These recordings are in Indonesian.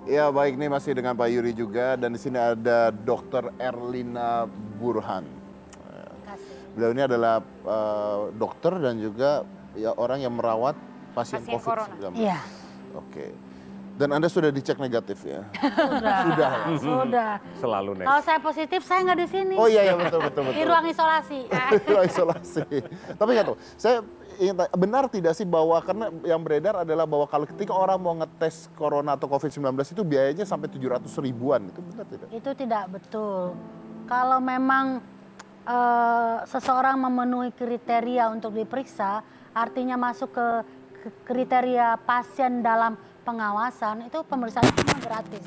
Ya baik, nih masih dengan Pak Yuri juga dan di sini ada Dr. Erlina Burhan. Beliau ini adalah dokter dan juga ya orang yang merawat pasien COVID-19. Iya. Oke. Dan Anda sudah dicek negatif ya? Sudah. Selalu negatif. Kalau saya positif, saya nggak di sini. Oh iya betul. Di ruang isolasi. Ruang isolasi. Tapi nggak tahu, saya ingin tanya, benar tidak sih bahwa karena yang beredar adalah bahwa kalau ketika orang mau ngetes corona atau COVID-19 itu biayanya sampai 700 ribuan, itu benar tidak? Itu tidak betul. Kalau memang seseorang memenuhi kriteria untuk diperiksa, artinya masuk ke kriteria pasien dalam pengawasan, itu pemeriksaan semua gratis.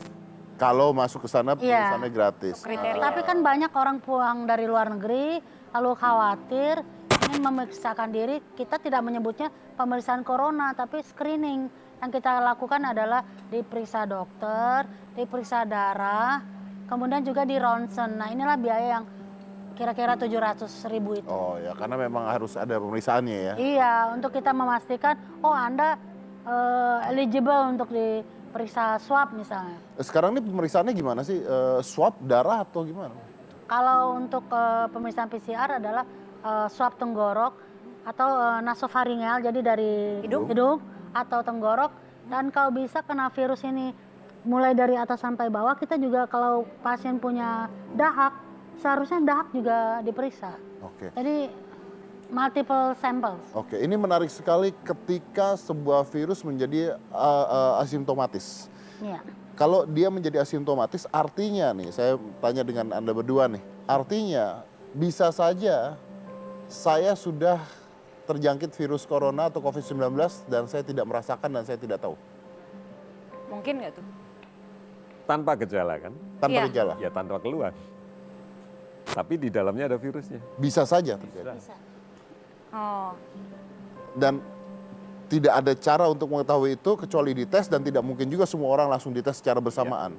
Kalau masuk ke sana pemeriksaannya gratis. Tapi kan banyak orang pulang dari luar negeri, lalu khawatir ingin memeriksakan diri. Kita tidak menyebutnya pemeriksaan corona, tapi screening. Yang kita lakukan adalah diperiksa dokter, diperiksa darah, kemudian juga di ronsen. Nah inilah biaya yang kira-kira 700 ribu itu. Oh ya, karena memang harus ada pemeriksaannya ya. Iya, untuk kita memastikan, oh Anda eligible untuk diperiksa swab misalnya. Sekarang ini pemeriksaannya gimana sih? Swab darah atau gimana? Kalau untuk pemeriksaan PCR adalah swab tenggorok atau nasofaringel, jadi dari hidung atau tenggorok. Dan kalau bisa kena virus ini mulai dari atas sampai bawah, kita juga kalau pasien punya dahak, seharusnya dahak juga diperiksa. Oke. Jadi multiple samples. Oke, ini menarik sekali ketika sebuah virus menjadi asimptomatis. Iya. Kalau dia menjadi asimptomatis, artinya nih, saya tanya dengan Anda berdua nih, artinya bisa saja saya sudah terjangkit virus corona atau COVID-19 dan saya tidak merasakan dan saya tidak tahu. Mungkin nggak tuh? Tanpa gejala kan? Tanpa Iya. gejala. Ya tanpa keluhan. Tapi di dalamnya ada virusnya. Bisa saja terjadi. Bisa. Oh, Dan tidak ada cara untuk mengetahui itu kecuali dites dan tidak mungkin juga semua orang langsung dites secara bersamaan.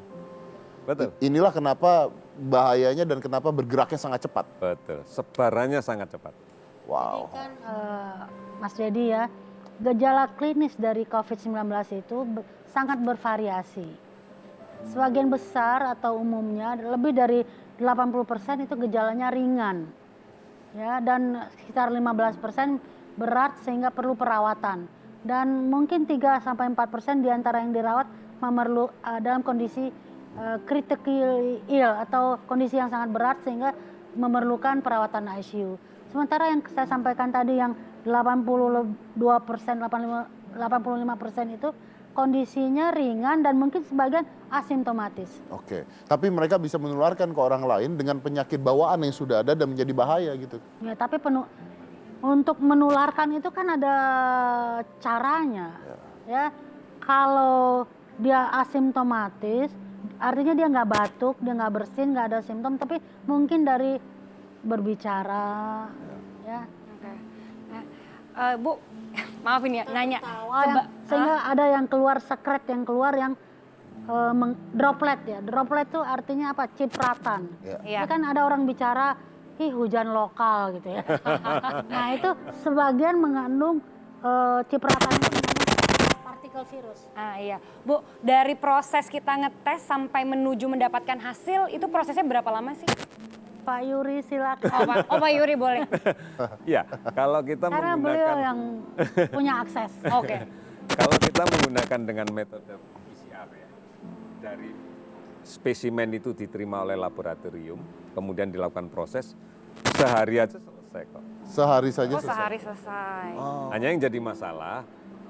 Betul. Inilah kenapa bahayanya dan kenapa bergeraknya sangat cepat. Betul. Sebarannya sangat cepat. Wow. Jadi kan Mas Dedi ya, gejala klinis dari COVID-19 itu sangat bervariasi. Sebagian besar atau umumnya lebih dari 80% itu gejalanya ringan. Ya, dan sekitar 15% berat sehingga perlu perawatan. Dan mungkin 3-4% di antara yang dirawat dalam kondisi critical ill atau kondisi yang sangat berat sehingga memerlukan perawatan ICU. Sementara yang saya sampaikan tadi yang 82%, 85% itu kondisinya ringan dan mungkin sebagian asimptomatis. Oke, tapi mereka bisa menularkan ke orang lain dengan penyakit bawaan yang sudah ada dan menjadi bahaya gitu. Ya, tapi untuk menularkan itu kan ada caranya. Ya, kalau dia asimptomatis, artinya dia nggak batuk, dia nggak bersin, nggak ada simptom, tapi mungkin dari berbicara, ya. oke. Nah, Bu, maafin ya, nanya. Sehingga ada yang keluar sekret, yang keluar yang droplet ya. Droplet itu artinya apa? Cipratan. Iya. Ini kan ada orang bicara, hujan lokal gitu ya. Nah itu sebagian mengandung cipratan itu mengandung partikel virus. Ah iya, Bu, dari proses kita ngetes sampai menuju mendapatkan hasil itu prosesnya berapa lama sih? Pak Yuri silakan. Pak Yuri boleh. Ya, kalau kita Karena beliau menggunakan yang punya akses. Oke. kalau kita menggunakan dengan metode PCR ya, dari spesimen itu diterima oleh laboratorium, kemudian dilakukan proses, sehari aja selesai kok. Sehari saja Oh, selesai. sehari selesai. Hanya yang jadi masalah,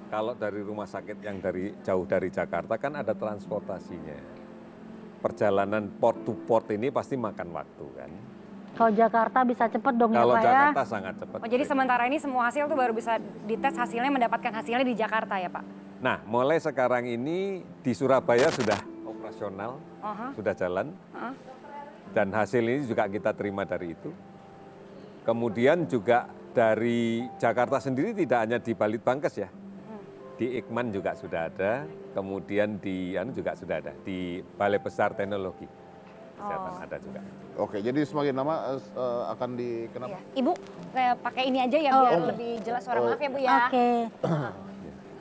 kalau dari rumah sakit yang jauh dari Jakarta kan ada transportasinya. Perjalanan port to port ini pasti makan waktu kan. Kalau Jakarta bisa cepet dong Kalau ya Pak ya. Jakarta sangat cepat. Oh, jadi sementara ini semua hasil tuh baru bisa dites hasilnya, mendapatkan hasilnya di Jakarta ya Pak? Nah, mulai sekarang ini di Surabaya sudah operasional, sudah jalan. Dan hasil ini juga kita terima dari itu. Kemudian juga dari Jakarta sendiri tidak hanya di Balitbangkes ya. Di Ikman juga sudah ada, kemudian di juga sudah ada, di Balai Besar Teknologi Kesehatan ada juga. Oke, jadi semakin lama akan Iya. Ibu, pakai ini aja ya biar lebih jelas suara. Maaf ya Bu ya. Oke.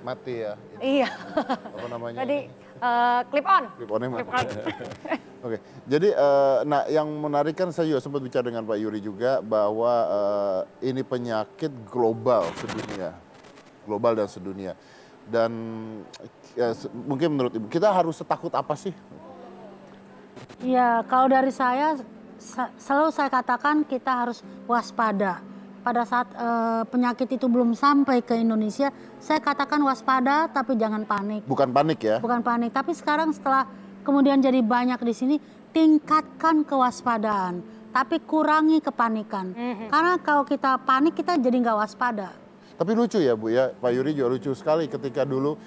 Mati ya. Iya. Apa namanya? Tadi clip on. Clip on-nya mati. Clip on. Oke, jadi nah yang menarik kan saya juga sempat bicara dengan Pak Yuri juga bahwa ini penyakit global sedunia, global dan sedunia. Dan mungkin menurut Ibu, kita harus setakut apa sih? Ya, kalau dari saya selalu saya katakan kita harus waspada. Pada saat penyakit itu belum sampai ke Indonesia, saya katakan waspada tapi jangan panik. Bukan panik ya? Bukan panik, tapi sekarang setelah kemudian jadi banyak di sini, tingkatkan kewaspadaan, tapi kurangi kepanikan. Karena kalau kita panik, kita jadi nggak waspada. Tapi lucu ya Bu ya, Pak Yuri juga lucu sekali ketika dulu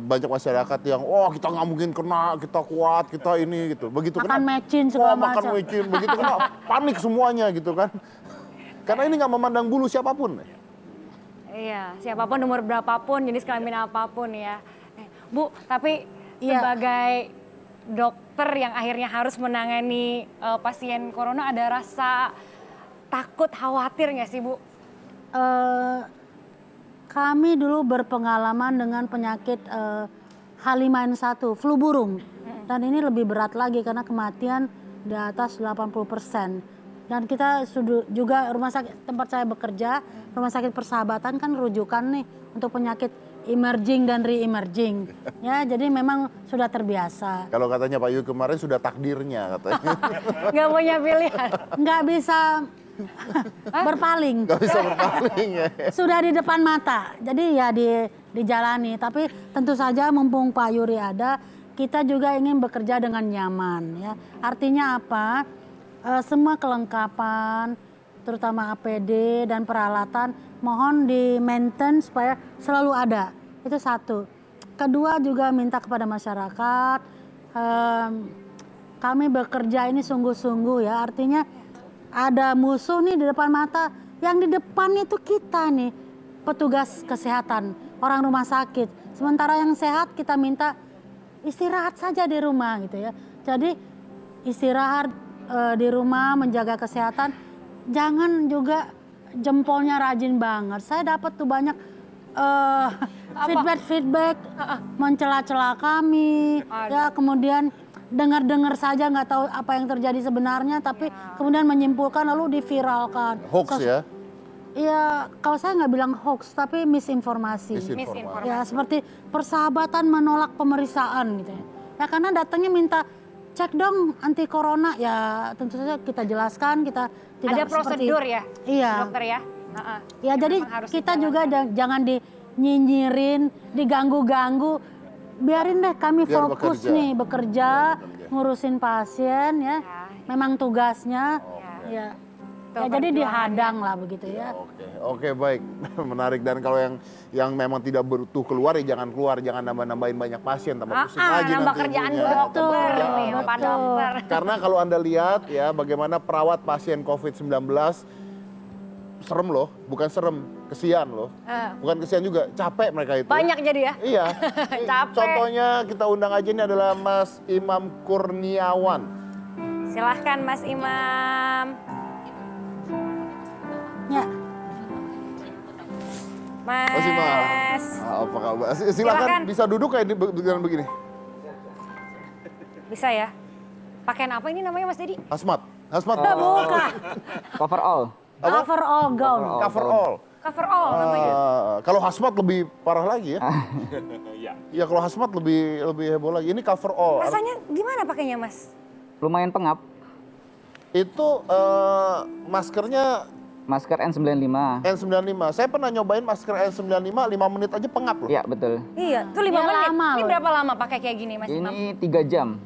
banyak masyarakat yang, oh kita nggak mungkin kena, kita kuat, kita ini gitu. Begitu Makan kena, mecin segala makan macam. mecin, begitu kena panik semuanya gitu kan. Karena ini nggak memandang bulu siapapun. Iya, siapapun umur berapapun, jenis kelamin apapun ya. Bu, tapi Iya. sebagai dokter yang akhirnya harus menangani pasien corona, ada rasa takut, khawatir nggak sih Bu? Kami dulu berpengalaman dengan penyakit H5N1, flu burung. Dan ini lebih berat lagi karena kematian di atas 80%. Dan kita juga rumah sakit tempat saya bekerja, Rumah Sakit Persahabatan kan rujukan nih untuk penyakit emerging dan re-emerging. Ya, jadi memang sudah terbiasa. Kalau katanya Pak Yuri kemarin sudah takdirnya katanya. Nggak punya pilihan. Nggak bisa berpaling. Nggak bisa berpaling ya. Sudah di depan mata, jadi ya dijalani. Tapi tentu saja mumpung Pak Yuri ada, kita juga ingin bekerja dengan nyaman. Ya. Artinya apa? Semua kelengkapan, terutama APD dan peralatan, mohon di-maintain supaya selalu ada. Itu satu. Kedua juga minta kepada masyarakat, kami bekerja ini sungguh-sungguh ya. Artinya ada musuh nih di depan mata, yang di depan itu kita nih, petugas kesehatan, orang rumah sakit. Sementara yang sehat kita minta istirahat saja di rumah gitu ya. Jadi istirahat di rumah, menjaga kesehatan, jangan juga jempolnya rajin banget. Saya dapat tuh banyak feedback mencela-cela kami, ya kemudian dengar-dengar saja nggak tahu apa yang terjadi sebenarnya, tapi kemudian menyimpulkan lalu diviralkan. Hoax ya? Iya, kalau saya nggak bilang hoax, tapi misinformasi. Misinformasi. Ya seperti Persahabatan menolak pemeriksaan gitu ya. Ya karena datangnya minta cek dong anti corona, ya tentu saja kita jelaskan, kita tidak Ada prosedur ya, Iya. dokter ya? Ya jadi memang harus kita dijalankan. juga jangan dinyinyirin, diganggu-ganggu. Biarin deh kami Biar fokus bekerja. nih bekerja, ngurusin pasien ya. Memang tugasnya ya. Itu Ya jadi perjuangannya. dihadang lah begitu ya. Oke baik, menarik. Dan kalau yang memang tidak butuh keluar ya jangan keluar, jangan nambah-nambahin banyak pasien, tambah pusing lagi nambah nanti kerjaan ibunya. dokter Tambah nih, kerjaan. Pak dokter. Karena kalau Anda lihat ya bagaimana perawat pasien COVID-19, serem loh, bukan serem, kesian loh. Bukan kesian juga, capek mereka itu. Banyak jadi ya? Iya. Capek. Contohnya kita undang aja ini adalah Mas Imam Kurniawan. Silahkan Mas Imam. Ya. Mas Imam. Mas. Apa kabar? Silakan Silakan. bisa duduk kayak dengan begini. Bisa ya? Pakaian apa ini namanya Mas Dedi? Hasmat. Hasmat. Bukan. Cover all. Apa? Cover all gown. Cover all. Cover all namanya. Kalau hasmat lebih parah lagi ya. Iya, kalau hasmat lebih heboh lagi. Ini cover all. Rasanya gimana pakainya Mas? Lumayan pengap. Itu maskernya Masker N95. N95. Saya pernah nyobain masker N95 5 menit aja pengap loh. Iya, betul. Iya, itu 5 Dia menit. lama Ini loh. berapa lama pakai kayak gini Mas Imam? Ini 3 jam.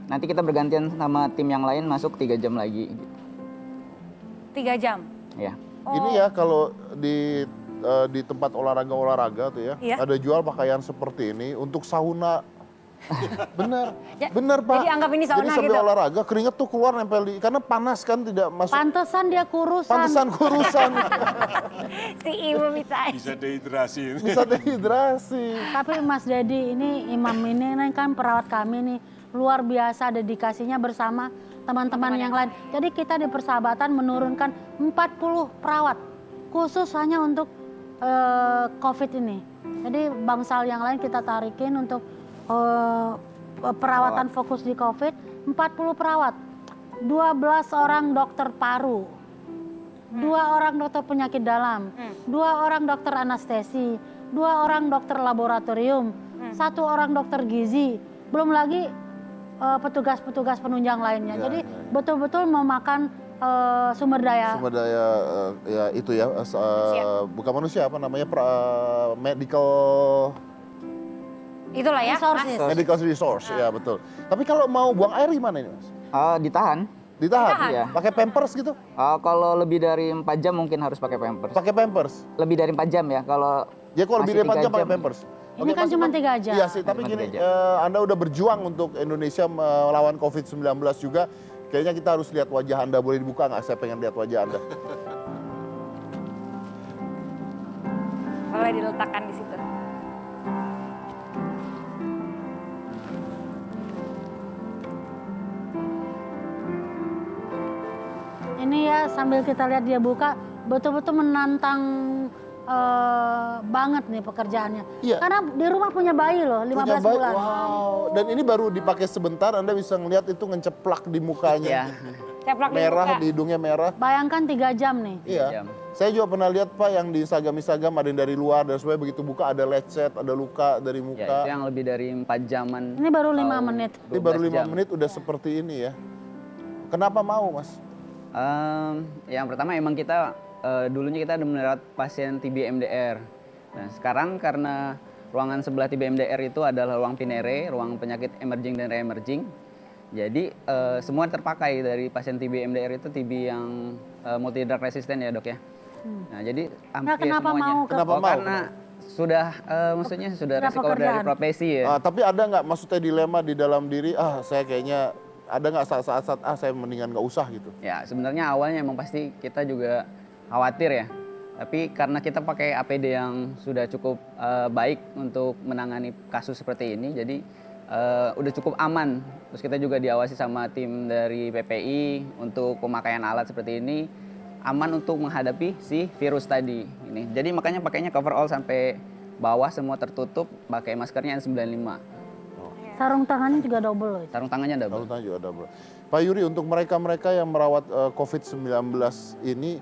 Nanti kita bergantian sama tim yang lain masuk 3 jam lagi. 3 jam. Ya. Ini ya kalau di tempat olahraga tuh ya, Iya. ada jual pakaian seperti ini untuk sauna. Bener, Ya, bener Pak. jadi anggap ini sauna Jadi sambil gitu? olahraga keringat tuh keluar nempel di, karena panas kan tidak masuk. Pantesan dia kurusan. Pantesan kurusan. Si Ibu bisa. Bisa dehidrasi. Bisa dehidrasi. Tapi Mas Dedi ini Imam ini kan perawat kami nih luar biasa dedikasinya bersama teman-teman yang lain. Jadi kita di Persahabatan menurunkan 40 perawat khusus hanya untuk COVID ini. Jadi bangsal yang lain kita tarikin untuk perawatan fokus di COVID. 40 perawat, 12 orang dokter paru, 2 orang dokter penyakit dalam, 2 orang dokter anestesi, 2 orang dokter laboratorium, 1 orang dokter gizi, belum lagi petugas-petugas penunjang lainnya. Jadi betul-betul memakan sumber daya. Sumber daya ya itu ya, bukan manusia, apa namanya, medical Itulah ya, Resources. Mas. medical resource, ya betul. Tapi kalau mau buang air gimana ini, Mas? Ditahan. Ditahan? Iya. Pakai pampers gitu? Kalau lebih dari 4 jam mungkin harus pakai pampers. Pakai pampers? Lebih dari 4 jam ya. Kalau Ya kalau lebih masih dari 4 jam 3 pakai pampers. Ini kan Mas cuma Imam, 3 jam. Iya sih, tapi Cuma gini, 3 jam. Anda udah berjuang untuk Indonesia melawan COVID-19 juga. Kayaknya kita harus lihat wajah Anda. Boleh dibuka nggak? Saya pengen lihat wajah Anda. Boleh diletakkan di situ. Ini ya sambil kita lihat dia buka, betul-betul menantang banget nih pekerjaannya. Iya. Karena di rumah punya bayi loh, 15 Punya bayi, bulan. wow. Dan ini baru dipakai sebentar, Anda bisa ngelihat itu ngeceplak di mukanya. ya Ceplok Merah, dibuka. di hidungnya merah. Bayangkan 3 jam nih. Iya. jam. Saya juga pernah lihat Pak yang di Instagram ada yang dari luar dan sebenarnya begitu buka ada lecet, ada luka dari Ya, muka. itu yang lebih dari 4 jaman. Ini baru 5 atau menit. Ini baru 12 5 jam. menit udah seperti ini ya. Kenapa mau, Mas? Yang pertama emang kita dulunya kita ada merawat pasien TB MDR. Nah, sekarang karena ruangan sebelah TB MDR itu adalah ruang pinere, ruang penyakit emerging dan re-emerging. Jadi semua terpakai dari pasien TB MDR itu TB yang multi drug resistant ya, Dok ya. Nah, jadi hampir kenapa semuanya. mau ke- Kenapa mau? Karena sudah maksudnya sudah Sudah resiko dari pekerjaan. profesi ya. Tapi ada nggak maksudnya dilema di dalam diri, saya kayaknya ada nggak saat-saat saya mendingan nggak usah gitu. Ya, sebenarnya awalnya emang pasti kita juga khawatir ya. Tapi karena kita pakai APD yang sudah cukup baik untuk menangani kasus seperti ini, jadi udah cukup aman. Terus kita juga diawasi sama tim dari PPI untuk pemakaian alat seperti ini, aman untuk menghadapi si virus tadi. Ini. Jadi makanya pakainya coverall sampai bawah semua tertutup, pakai maskernya N95. Sarung tangannya juga double loh. Sarung tangannya double. Lalu tanya juga ada, Bro. Pak Yuri, untuk mereka-mereka yang merawat COVID-19 ini,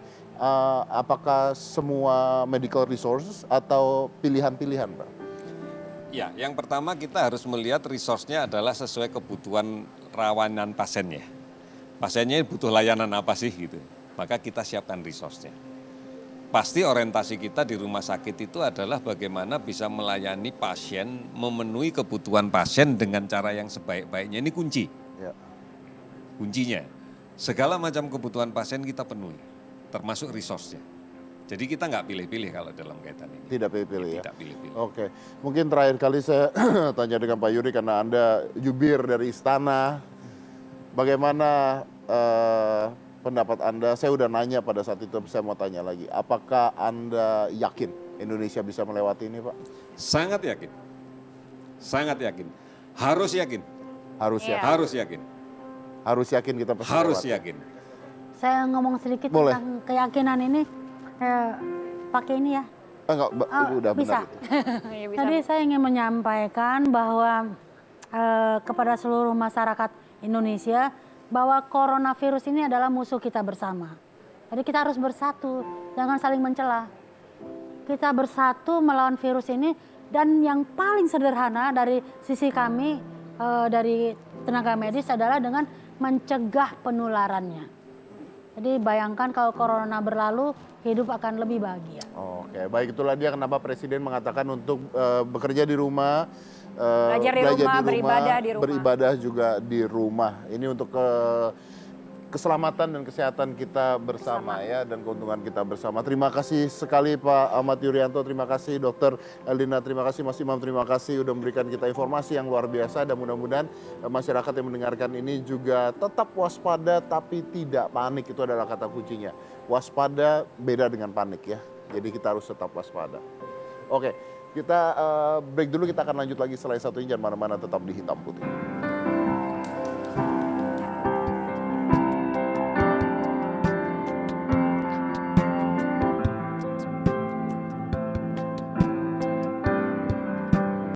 apakah semua medical resources atau pilihan-pilihan, Pak? Ya, yang pertama kita harus melihat resource-nya adalah sesuai kebutuhan rawanan pasiennya. Pasiennya butuh layanan apa sih gitu. Maka kita siapkan resource-nya. Pasti orientasi kita di rumah sakit itu adalah bagaimana bisa melayani pasien, memenuhi kebutuhan pasien dengan cara yang sebaik-baiknya. Ini kunci, Ya. kuncinya. Segala macam kebutuhan pasien kita penuhi, termasuk resource-nya. Jadi kita nggak pilih-pilih kalau dalam kaitan ini. Tidak pilih-pilih ya? Tidak pilih-pilih. Oke, mungkin terakhir kali saya tanya dengan Pak Yuri karena Anda jubir dari istana. Bagaimana pendapat Anda? Saya udah nanya pada saat itu, saya mau tanya lagi. Apakah Anda yakin Indonesia bisa melewati ini, Pak? Sangat yakin. Sangat yakin. Harus yakin. Harus Iya. yakin. Harus yakin. Harus yakin kita pasti Harus melewati. yakin. Saya ngomong sedikit Boleh. tentang keyakinan ini. Pakai ini ya. Enggak, udah bisa. benar itu. Ya, bisa. Jadi saya ingin menyampaikan bahwa kepada seluruh masyarakat Indonesia bahwa coronavirus ini adalah musuh kita bersama. Jadi kita harus bersatu, jangan saling mencela. Kita bersatu melawan virus ini dan yang paling sederhana dari sisi kami dari tenaga medis adalah dengan mencegah penularannya. Jadi bayangkan kalau corona berlalu, hidup akan lebih bahagia. Oke, baik, itulah dia kenapa Presiden mengatakan untuk bekerja di rumah, Belajar di rumah, beribadah di rumah. beribadah juga di rumah. Ini untuk keselamatan dan kesehatan kita bersama ya, dan keuntungan kita bersama. Terima kasih sekali Pak Ahmad Yuryanto, terima kasih Dr. Eldina, terima kasih Mas Imam, terima kasih sudah memberikan kita informasi yang luar biasa, dan mudah-mudahan masyarakat yang mendengarkan ini juga tetap waspada tapi tidak panik. Itu adalah kata kuncinya. Waspada beda dengan panik ya. Jadi kita harus tetap waspada. Oke, kita break dulu, kita akan lanjut lagi setelah satu ini. Jangan mana-mana, tetap di Hitam Putih.